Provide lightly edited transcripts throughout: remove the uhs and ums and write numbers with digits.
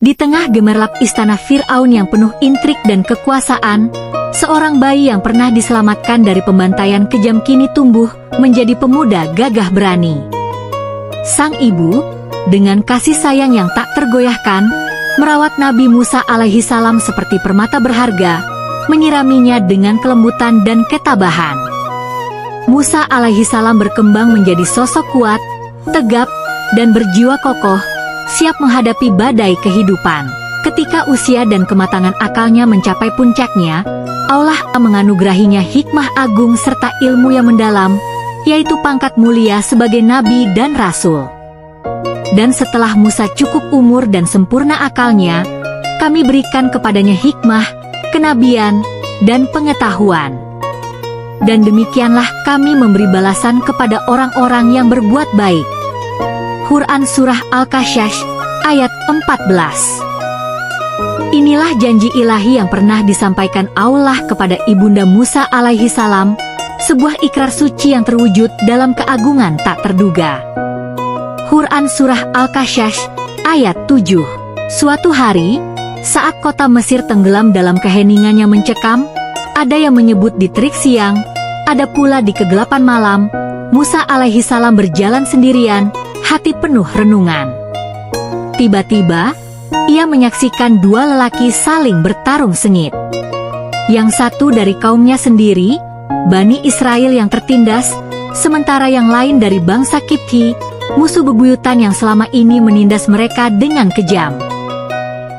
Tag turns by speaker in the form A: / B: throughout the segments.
A: Di tengah gemerlap istana Fir'aun yang penuh intrik dan kekuasaan, seorang bayi yang pernah diselamatkan dari pembantaian kejam kini tumbuh menjadi pemuda gagah berani. Sang ibu, dengan kasih sayang yang tak tergoyahkan, merawat Nabi Musa alaihi salam seperti permata berharga, menyiraminya dengan kelembutan dan ketabahan. Musa alaihi salam berkembang menjadi sosok kuat, tegap, dan berjiwa kokoh, siap menghadapi badai kehidupan. Ketika usia dan kematangan akalnya mencapai puncaknya, Allah menganugerahinya hikmah agung serta ilmu yang mendalam, yaitu pangkat mulia sebagai nabi dan rasul. Dan setelah Musa cukup umur dan sempurna akalnya, kami berikan kepadanya hikmah, kenabian, dan pengetahuan. Dan demikianlah kami memberi balasan kepada orang-orang yang berbuat baik. Quran Surah Al-Qasas, ayat 14. Inilah janji ilahi yang pernah disampaikan Allah kepada Ibunda Musa alaihi salam, sebuah ikrar suci yang terwujud dalam keagungan tak terduga. Quran Surah Al-Qasas, ayat 7. Suatu hari, saat kota Mesir tenggelam dalam keheningannya mencekam, ada yang menyebut di terik siang, ada pula di kegelapan malam, Musa alaihi salam berjalan sendirian, hati penuh renungan. Tiba-tiba, ia menyaksikan dua lelaki saling bertarung sengit. Yang satu dari kaumnya sendiri, Bani Israel yang tertindas, sementara yang lain dari bangsa Kipti, musuh bebuyutan yang selama ini menindas mereka dengan kejam.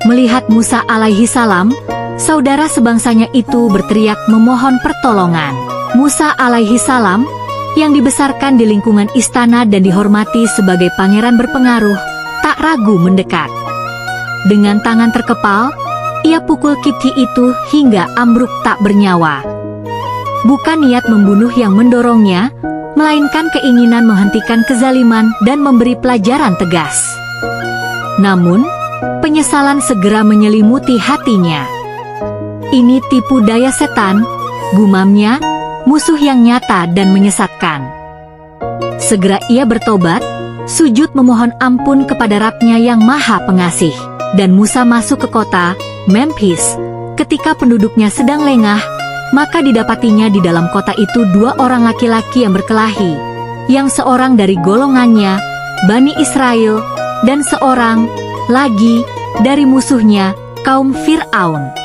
A: Melihat Musa alaihi salam, saudara sebangsanya itu berteriak memohon pertolongan. Musa alaihi salam, yang dibesarkan di lingkungan istana dan dihormati sebagai pangeran berpengaruh, tak ragu mendekat. Dengan tangan terkepal, ia pukul Kipti itu hingga ambruk tak bernyawa. Bukan niat membunuh yang mendorongnya, melainkan keinginan menghentikan kezaliman dan memberi pelajaran tegas. Namun, penyesalan segera menyelimuti hatinya. Ini tipu daya setan, gumamnya, musuh yang nyata dan menyesatkan. Segera ia bertobat, sujud memohon ampun kepada Rabb-Nya yang Maha Pengasih. Dan Musa masuk ke kota Memphis. Ketika penduduknya sedang lengah, maka didapatinya di dalam kota itu dua orang laki-laki yang berkelahi, yang seorang dari golongannya, Bani Israel, dan seorang lagi dari musuhnya, kaum Fir'aun.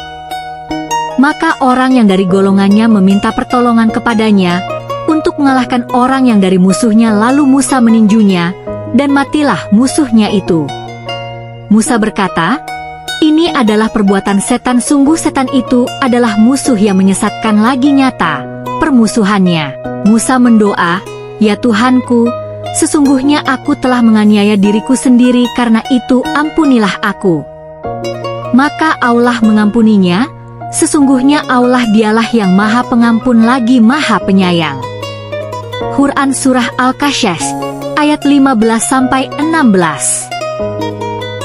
A: Maka orang yang dari golongannya meminta pertolongan kepadanya untuk mengalahkan orang yang dari musuhnya, lalu Musa meninjunya, dan matilah musuhnya itu. Musa berkata, "Ini adalah perbuatan setan, sungguh setan itu adalah musuh yang menyesatkan lagi nyata permusuhannya." Musa mendoa, "Ya Tuhanku, sesungguhnya aku telah menganiaya diriku sendiri, karena itu ampunilah aku." Maka Allah mengampuninya, sesungguhnya Allah dialah yang Maha Pengampun lagi Maha Penyayang. Quran Surah Al-Qasas, ayat 15-16.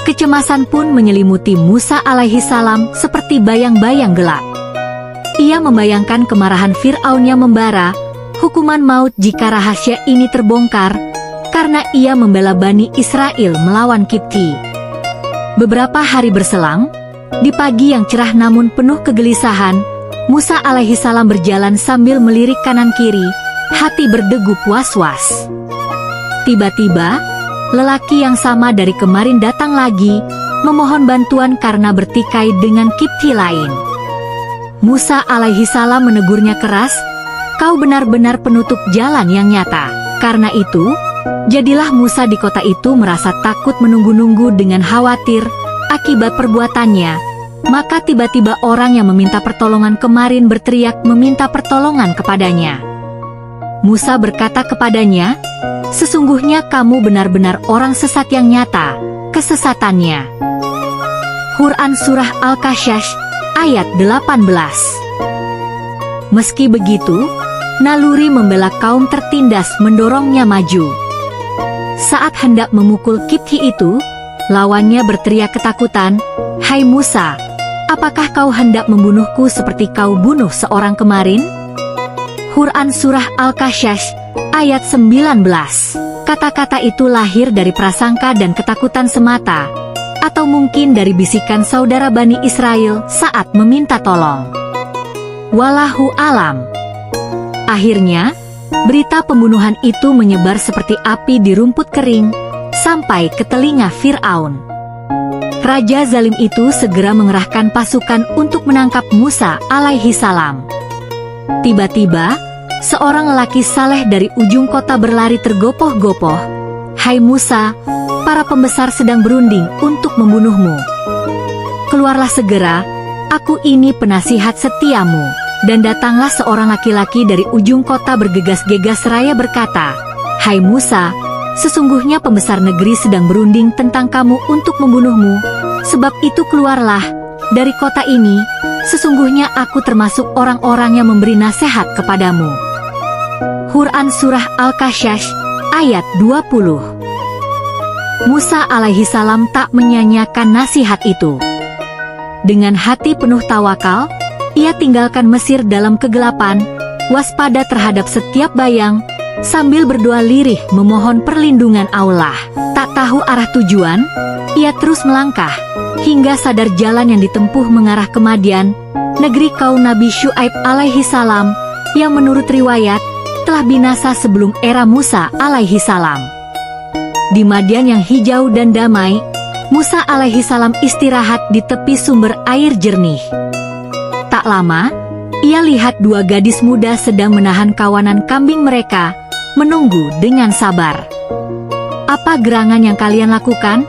A: Kecemasan pun menyelimuti Musa alaihi salam seperti bayang-bayang gelap. Ia membayangkan kemarahan Fir'aun yang membara, hukuman maut jika rahasia ini terbongkar, karena ia membela Bani Israel melawan Kipti. Beberapa hari berselang, di pagi yang cerah namun penuh kegelisahan, Musa alaihi salam berjalan sambil melirik kanan-kiri, hati berdegup was-was. Tiba-tiba, lelaki yang sama dari kemarin datang lagi, memohon bantuan karena bertikai dengan Kipti lain. Musa alaihi salam menegurnya keras, "Kau benar-benar penutup jalan yang nyata." Karena itu, jadilah Musa di kota itu merasa takut menunggu-nunggu dengan khawatir akibat perbuatannya. Maka tiba-tiba orang yang meminta pertolongan kemarin berteriak meminta pertolongan kepadanya. Musa berkata kepadanya, "Sesungguhnya kamu benar-benar orang sesat yang nyata kesesatannya." Quran Surah Al-Qasas, ayat 18. Meski begitu, naluri membela kaum tertindas mendorongnya maju. Saat hendak memukul Kipti itu, lawannya berteriak ketakutan, "Hai Musa, apakah kau hendak membunuhku seperti kau bunuh seorang kemarin?" Quran Surah Al-Qasas, ayat 19. Kata-kata itu lahir dari prasangka dan ketakutan semata, atau mungkin dari bisikan saudara Bani Israel saat meminta tolong. Wallahu alam. Akhirnya, berita pembunuhan itu menyebar seperti api di rumput kering, sampai ke telinga Fir'aun. Raja zalim itu segera mengerahkan pasukan untuk menangkap Musa alaihi salam. Tiba-tiba, seorang lelaki saleh dari ujung kota berlari tergopoh-gopoh. "Hai Musa, para pembesar sedang berunding untuk membunuhmu. Keluarlah segera, aku ini penasihat setiamu." Dan datanglah seorang laki-laki dari ujung kota bergegas-gegas seraya berkata, "Hai Musa, sesungguhnya pembesar negeri sedang berunding tentang kamu untuk membunuhmu. Sebab itu keluarlah dari kota ini, sesungguhnya aku termasuk orang-orang yang memberi nasihat kepadamu." Quran Surah Al-Qasas, ayat 20. Musa alaihi salam tak menyanyiakan nasihat itu. Dengan hati penuh tawakal, ia tinggalkan Mesir dalam kegelapan, waspada terhadap setiap bayang, sambil berdoa lirih memohon perlindungan Allah. Tak tahu arah tujuan, ia terus melangkah, hingga sadar jalan yang ditempuh mengarah ke Madian, negeri kaum Nabi Syuaib alaihi salam, yang menurut riwayat, telah binasa sebelum era Musa alaihi salam. Di Madian yang hijau dan damai, Musa alaihi salam istirahat di tepi sumber air jernih. Tak lama, ia lihat dua gadis muda sedang menahan kawanan kambing mereka, menunggu dengan sabar. "Apa gerangan yang kalian lakukan?"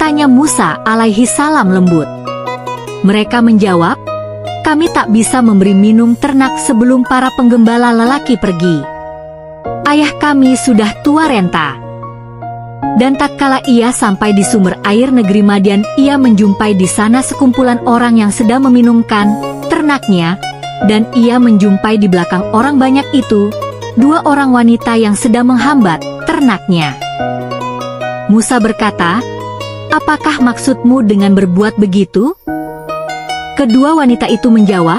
A: tanya Musa alaihi salam lembut. Mereka menjawab, "Kami tak bisa memberi minum ternak sebelum para penggembala lelaki pergi. Ayah kami sudah tua renta." Dan tatkala ia sampai di sumber air negeri Madian, ia menjumpai di sana sekumpulan orang yang sedang meminumkan ternaknya, dan ia menjumpai di belakang orang banyak itu, dua orang wanita yang sedang menghambat ternaknya. Musa berkata, "Apakah maksudmu dengan berbuat begitu?" Kedua wanita itu menjawab,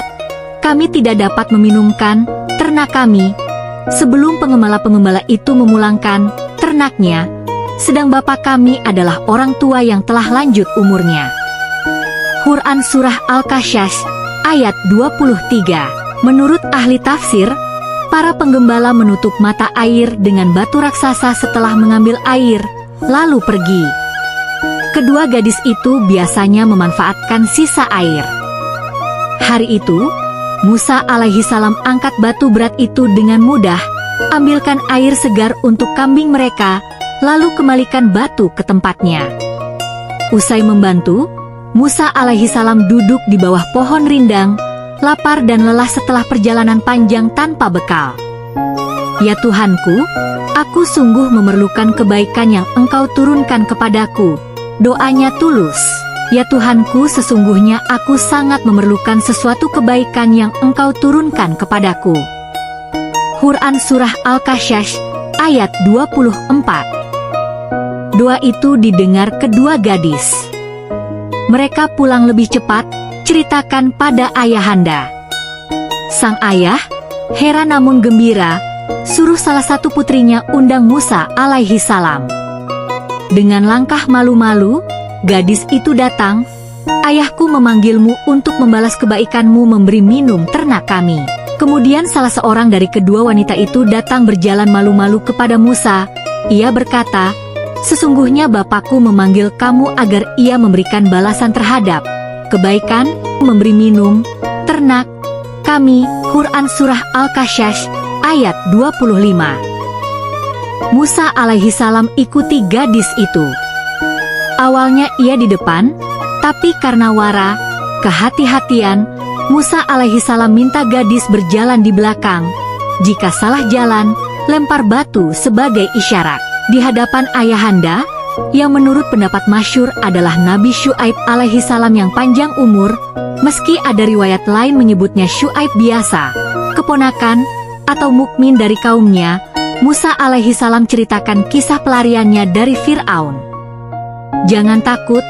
A: "Kami tidak dapat meminumkan ternak kami sebelum pengembala-pengembala itu memulangkan ternaknya, sedang bapak kami adalah orang tua yang telah lanjut umurnya." Quran Surah Al-Qasas, ayat 23. Menurut ahli tafsir, para penggembala menutup mata air dengan batu raksasa setelah mengambil air, lalu pergi. Kedua gadis itu biasanya memanfaatkan sisa air. Hari itu, Musa alaihi salam angkat batu berat itu dengan mudah, ambilkan air segar untuk kambing mereka, lalu kembalikan batu ke tempatnya. Usai membantu, Musa alaihi salam duduk di bawah pohon rindang, lapar dan lelah setelah perjalanan panjang tanpa bekal. "Ya Tuhanku, aku sungguh memerlukan kebaikan yang Engkau turunkan kepadaku," doanya tulus. "Ya Tuhanku, sesungguhnya aku sangat memerlukan sesuatu kebaikan yang Engkau turunkan kepadaku." Quran Surah Al-Qasas, ayat 24. Doa itu didengar kedua gadis. Mereka pulang lebih cepat, ceritakan pada ayahanda. Sang ayah, heran namun gembira, suruh salah satu putrinya undang Musa alaihi salam. Dengan langkah malu-malu, gadis itu datang. "Ayahku memanggilmu untuk membalas kebaikanmu memberi minum ternak kami." Kemudian salah seorang dari kedua wanita itu datang berjalan malu-malu kepada Musa. Ia berkata, "Sesungguhnya bapakku memanggil kamu agar ia memberikan balasan terhadap kebaikan, memberi minum ternak kami." Quran Surah Al-Qasas, ayat 25. Musa alaihi salam ikuti gadis itu. Awalnya ia di depan, tapi karena wara, kehati-hatian, Musa alaihi salam minta gadis berjalan di belakang. Jika salah jalan, lempar batu sebagai isyarat. Di hadapan ayahanda, yang menurut pendapat masyhur adalah Nabi Syuaib alaihi salam yang panjang umur, meski ada riwayat lain menyebutnya Syuaib biasa, keponakan atau mukmin dari kaumnya, Musa alaihi salam ceritakan kisah pelariannya dari Fir'aun. "Jangan takut,"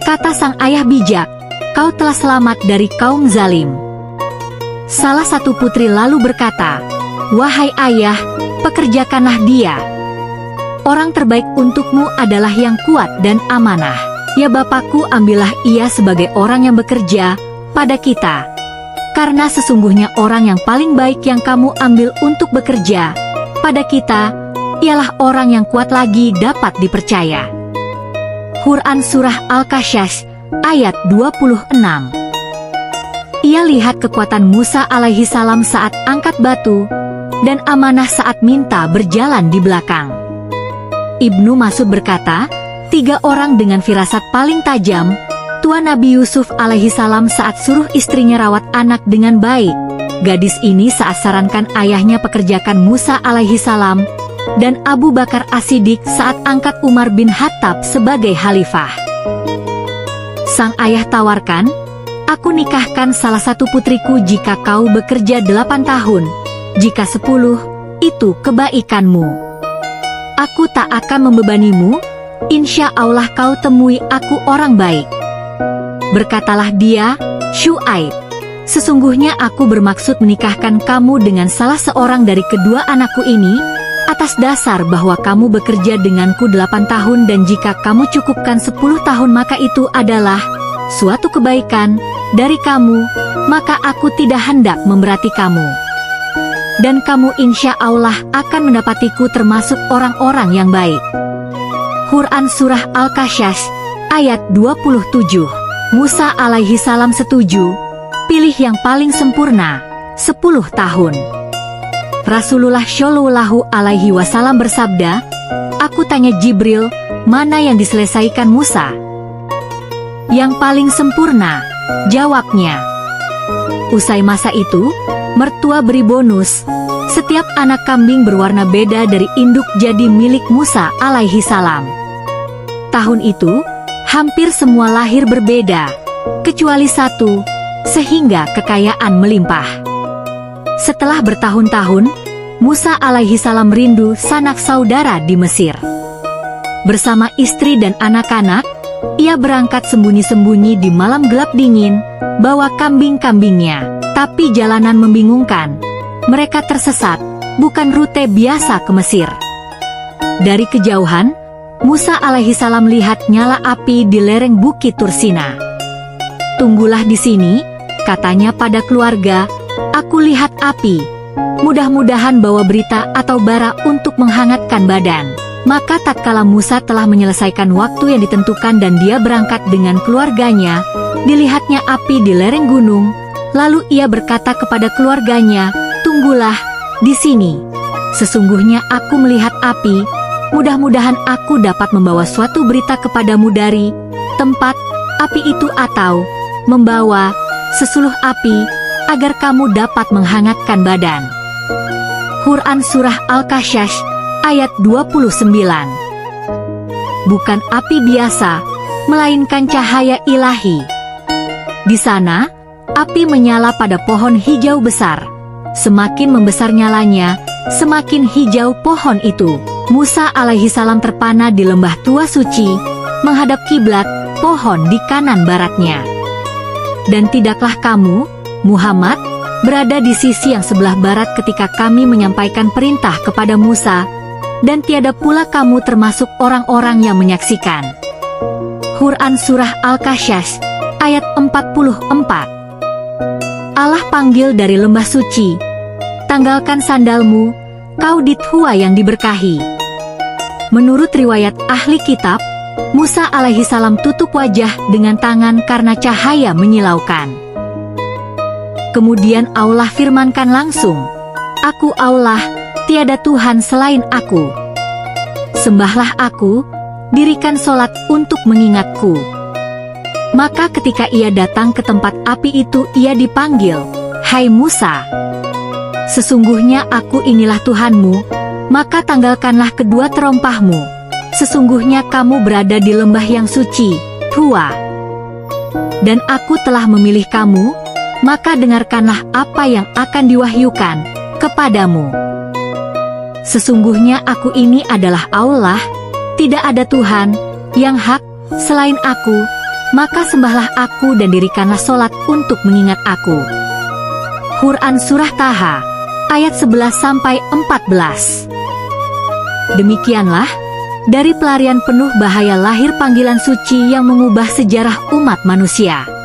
A: kata sang ayah bijak, "kau telah selamat dari kaum zalim." Salah satu putri lalu berkata, "Wahai ayah, pekerjakanlah dia. Orang terbaik untukmu adalah yang kuat dan amanah." Ya Bapakku, ambillah ia sebagai orang yang bekerja pada kita. Karena sesungguhnya orang yang paling baik yang kamu ambil untuk bekerja pada kita, ialah orang yang kuat lagi dapat dipercaya. Quran Surah Al-Qasas ayat 26. Ia lihat kekuatan Musa alaihi salam saat angkat batu, dan amanah saat minta berjalan di belakang. Ibnu Mas'ud berkata, 3 orang dengan firasat paling tajam, Tuan Nabi Yusuf alaihi salam saat suruh istrinya rawat anak dengan baik, gadis ini saat sarankan ayahnya pekerjakan Musa alaihi salam, dan Abu Bakar As-Siddiq saat angkat Umar bin Khattab sebagai khalifah. Sang ayah tawarkan, aku nikahkan salah satu putriku jika kau bekerja 8 tahun, jika 10, itu kebaikanmu. Aku tak akan membebanimu, insya Allah kau temui aku orang baik. Berkatalah dia, Syuaib, sesungguhnya aku bermaksud menikahkan kamu dengan salah seorang dari kedua anakku ini, atas dasar bahwa kamu bekerja denganku 8 tahun dan jika kamu cukupkan 10 tahun maka itu adalah suatu kebaikan dari kamu, maka aku tidak hendak memberati kamu. Dan kamu insya Allah akan mendapatiku termasuk orang-orang yang baik. Quran Surah Al-Qasas ayat 27. Musa alaihi salam setuju, pilih yang paling sempurna, 10 tahun. Rasulullah Shallallahu alaihi wasallam bersabda, aku tanya Jibril, mana yang diselesaikan Musa? Yang paling sempurna, jawabnya. Usai masa itu, mertua beri bonus, setiap anak kambing berwarna beda dari induk jadi milik Musa alaihi salam. Tahun itu, hampir semua lahir berbeda, kecuali satu, sehingga kekayaan melimpah. Setelah bertahun-tahun, Musa alaihi salam rindu sanak saudara di Mesir. Bersama istri dan anak-anak, ia berangkat sembunyi-sembunyi di malam gelap dingin, bawa kambing-kambingnya. Tapi jalanan membingungkan, mereka tersesat, bukan rute biasa ke Mesir. Dari kejauhan, Musa alaihi salam lihat nyala api di lereng Bukit Tursina. Tunggulah di sini, katanya pada keluarga, aku lihat api. Mudah-mudahan bawa berita atau bara untuk menghangatkan badan. Maka tatkala Musa telah menyelesaikan waktu yang ditentukan dan dia berangkat dengan keluarganya, dilihatnya api di lereng gunung, lalu ia berkata kepada keluarganya, tunggulah di sini. Sesungguhnya aku melihat api, mudah-mudahan aku dapat membawa suatu berita kepadamu dari tempat api itu atau membawa sesuluh api, agar kamu dapat menghangatkan badan. Quran Surah Al-Qasas ayat 29. Bukan api biasa, melainkan cahaya ilahi. Di sana, api menyala pada pohon hijau besar. Semakin membesar nyalanya, semakin hijau pohon itu. Musa alaihi salam terpana di lembah tua suci, menghadap kiblat, pohon di kanan baratnya. Dan tidaklah kamu, Muhammad, berada di sisi yang sebelah barat ketika kami menyampaikan perintah kepada Musa, dan tiada pula kamu termasuk orang-orang yang menyaksikan. Quran Surah Al-Qasas ayat 44. Allah panggil dari lembah suci, tanggalkan sandalmu, kau Dithua yang diberkahi. Menurut riwayat ahli kitab, Musa alaihi salam tutup wajah dengan tangan karena cahaya menyilaukan. Kemudian Allah firmankan langsung, aku Allah, tiada Tuhan selain aku. Sembahlah aku, dirikan solat untuk mengingatku. Maka ketika ia datang ke tempat api itu ia dipanggil, hai Musa. Sesungguhnya aku inilah Tuhanmu, maka tanggalkanlah kedua terompahmu. Sesungguhnya kamu berada di lembah yang suci, Tua. Dan aku telah memilih kamu, maka dengarkanlah apa yang akan diwahyukan kepadamu. Sesungguhnya aku ini adalah Allah, tidak ada Tuhan yang hak selain aku, maka sembahlah aku dan dirikanlah solat untuk mengingat aku. Quran Surah Taha ayat 11-14. Demikianlah, Dari pelarian penuh bahaya lahir panggilan suci yang mengubah sejarah umat manusia.